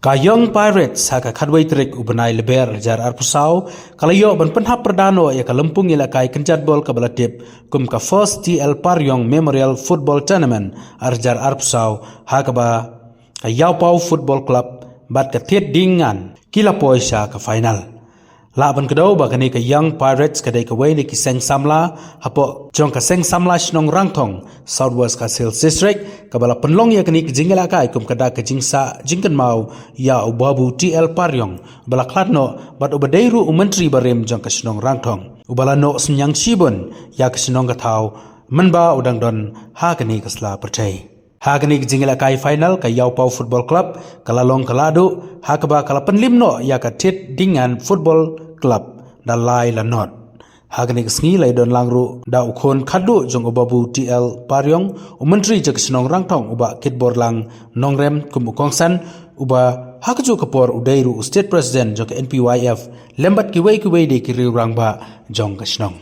Kayong Pirates haka kadway trik ubanay leber jar arpusaw kalayo ban penhap perdano ya kalempung ilakai kencat bol kabalatip kum ka first TL Paryong Memorial Football Tournament arjar arpusaw haka ba kayaw pau Football Club bat ka tiet dingan kila poisya ka final. Laban kedau ba kani ka Young Pirates kadai ka way ni ki Seng Samla hapo jong ka Seng Samla shnong Rangthong Southwest ka Hills District kabala penlong ya kani ki jingala kai kum kada ka jingsa jingkan mau ya ubabu TL Paryong bala kladno bat ubadairu menteri barem jong ka shnong Rangthong ubala no semyang shibun ya ka shnong ka thau menba udang don ha kani ka sla percai. Hakani jingila kai final ka Yau Pau Football Club kalalong kaladu hakaba kala penlimno ya ka tit dingan Football Club dalai lanot. Hakani sngi lai don langru da ukhon khadu jong ubabu TL Paryong menteri jak snong Rangthong uba kitbor lang nongrem kum kongsan uba hakju kapor udairu state president jong NPYF lembat ki wei de ki riurang ba jong ka snong.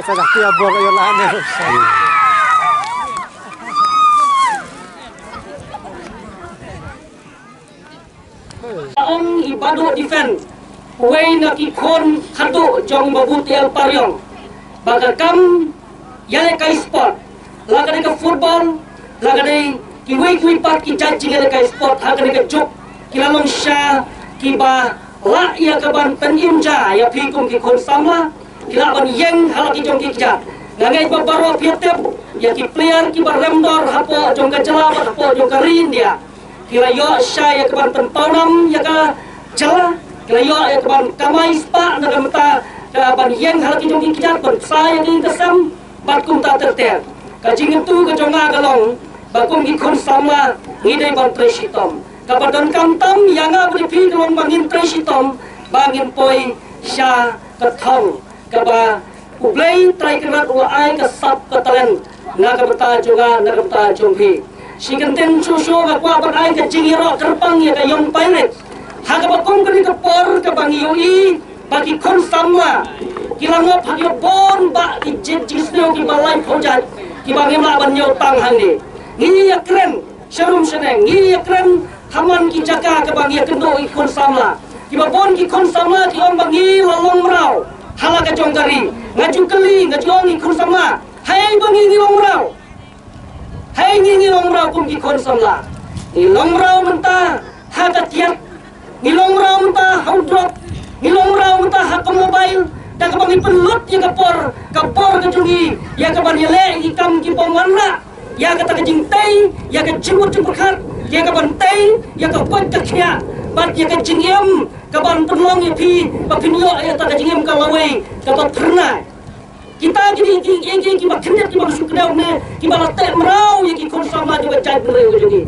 Sudah tiap bor yang lain. Ang ibado defend, way nakikon khadu jong babu TL Paryong. Bagakam yale kai sport, lagade ka football, lagade ki way part ki janji yale kai sport, hagade ka jok kilalong sha kiba la ya kaban penimja ya pikum ki kon samla. Kila ban yeng halaki jong kikja ngangai babaro piatep ya ki player ki baremdor hapo jong ka jala hapo jong ka rindia kila yo sha ya kaban pentonam ya ka jala kila yo ya kaban kamai spa na kamta ka ban yeng halaki jong kikja ban saya ki kasam batkum ta terter ka jingin tu ka jonga galong bakum ki kon sama ngidai ban presitom ka badon kamtam yanga bri pi galong bangin presitom bangin poi sha ka thong kaba ublay try kenat uai ka sap ka talent na ka bata juga na ka bata jompi sikanten susu ka kwa banai ka jingiro terpang ya ka Young Pirates ha ka bakum ka ka por ka bangioi bagi kon sama kilango phagyo bon ba ki jisneo ki balai phojat ki bangema banyo tang hangni ngi ya kren sharum seneng ngi ya kren haman ki jaka ka bangi kendo i kon sama ki babon ki kon sama ki on bangi lalong rau halaka jongkari ngaju keli ngajong ikun sama hai bangi ngilong rau hai ngilong rau kum ikun sama ngilong rau mentah haka tiap ngilong rau mentah hau drop ngilong rau mentah haka mobile dan kebangi pelut ya kapor kejungi ya keban yele ikam kipong warna ya kata kejing tei ya kejimut jemput ya keban tei ya kapot keknya bat ya kejingiem kaban penlong ya pi bapinyo ya tak kejingiem kalawai kaban pernah kita jadi yang kita kenal kita masuk ke dalam ni kita latek merau yang kita sama juga cai merau jadi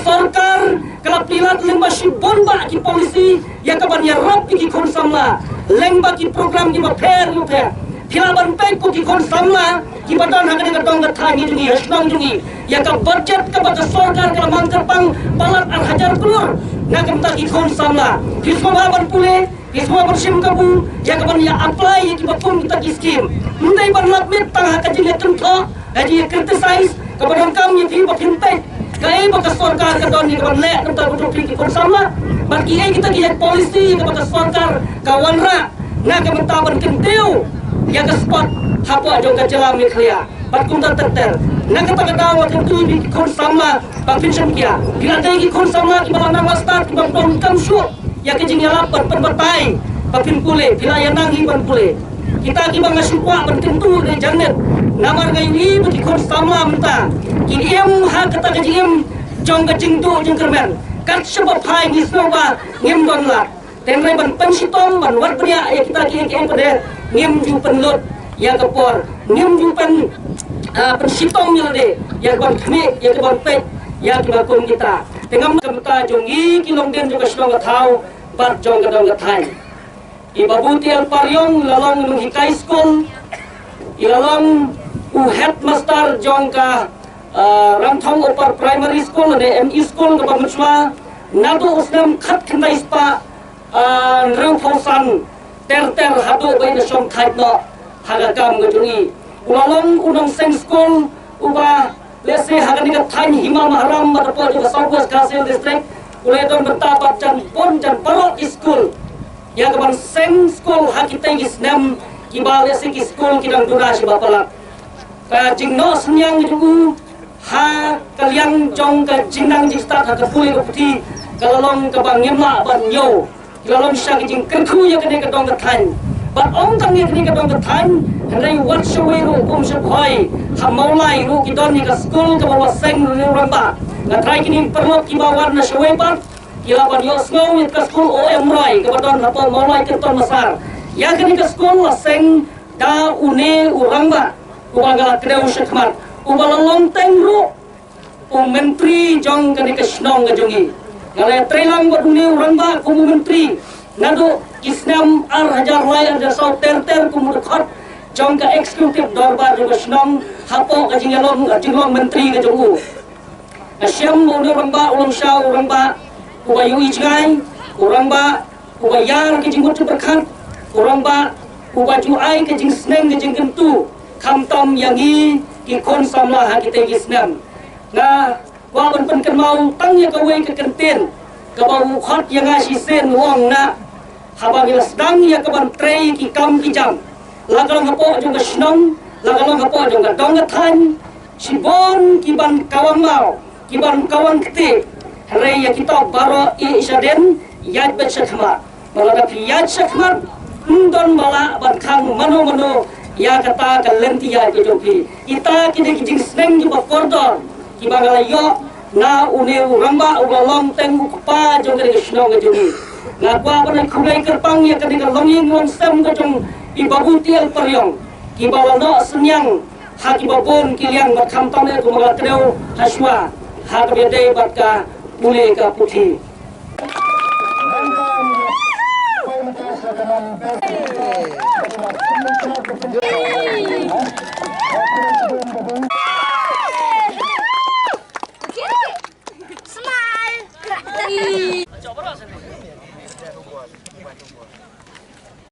sarkar kalau pilat lembah bomba ki polisi ya kaban ya rap ki sama lembah ki program kita fair you fair Kilaban peko ki kon sama ki badan hangane ngatong ngathangi jungi hasnang jungi ya ka budget ka baka sarkar ka mangkarpang balat al hajar kelur ngakam ta ki kon sama ki semua ban pule ki semua bersim kabu ya ka ban ya apply ki bapum kita ki scheme mundai ban lakmit tang ka jinga tentho aji criticize ka badan kam ya ki bapinte kai baka sarkar ka don ni ka ban le nta betul ki kon sama bagi kita ki polisi ka baka sarkar ka wanra na ka mentaban kentiu ya ka spot hapo jong ka jalam ni khlia bat kum ta ter na ka ta dawa kentu bi khon sama bang pension kia bila dai ki khon sama ki bang nang wastat ki bang tom kam shu ya ke jing yala pat batai papin kule bila ya nang hi ban kule kita ki bang asupwa ban kentu de janet namar ngai ni bi khon sama menta ki em ha ka ta jing jong ka jing tu jing kermen kat sebab hai ni soba ngem don la tenrai ban pensitom ban war pria ya kita ki em pada ngem ju penlut ya kapor ngem ju pensitom ya de ya ban khme ya ban pe ya ki kum kita tengam kamta jongi ki longden juga sedang thau bat jong ka dong ka thai i babuti al paryong lalong nung hikai school i lalong headmaster jong ka Ramthong Upper Primary School dan ME School ke Bangsa nado usnam khat khandai spa reu phausan ter hado bai na som thait no haga kam gajungi ulalong unong seng school uba lese haga ni ka thain himal maharam matapo juga Southwest Kasel district uledon bentapat jan pon jan parok school ya kaban seng school hakitai gisnam kibal lese ki school kidang dura si bapalak ka jingno senyang jugu ha kaliang jong ka jinang ji start ha ka puli ko putih kalalong ka bang yemla ban yo kalalong sya ki jing kerku ya kene ka dong ka than ban ong tang ni kene ka dong ka than rai wat shwe ru sha phoi ha maulai ru ki don ni ka school ka bawa seng ru ramba na trai kini perlo ki bawa na shwe par kila ban yo snow ni ka school o emrai ka don ha to maulai ka ton masar ya kene ka school la seng da une uramba ubangala kreu shakmat ubalalong tengru menteri jong kani kesnong gajongi ngale trelang buat dunia orang ba kumu menteri nado isnam ar hajar lai ar sau ter kumu dekat jong ka eksekutif dorbar juga senong hapo kajingalong menteri gajongu asyam orang ba ulang syau orang ba ubayu ijgai orang ba ubayar kajingut berkat orang ba ubaju ai kajing sneng kajing kentu kamtam yangi ki kon samla ha kita gisnam na wa ban pen kan mau tang ya ka wei ka kentin ka bau khat yang asi sen wong na haba gilas dang ya ka ban trei ki kam ki jam lagalong hapo jong ka snong lagalong hapo jong ka dong ka than sibon ki ban kawang mau ki ban kawang kete rei ya kita baro i isaden yat bet sakhma malada yat sakhma undon mala ban khang mano ya kata kalenti ya kejoki kita kini kijing sneng juga kordon kibagala yo na une uramba ugalong tengu pa jong kene snong gejuni na kwa ban khulai kerpang ya kene longi ngon sem gejong ibabuti al paryong kibawano senyang ha kibabon kiliang bat khamtam ne kumaga treu haswa ha kabede bat ka mule ka puthi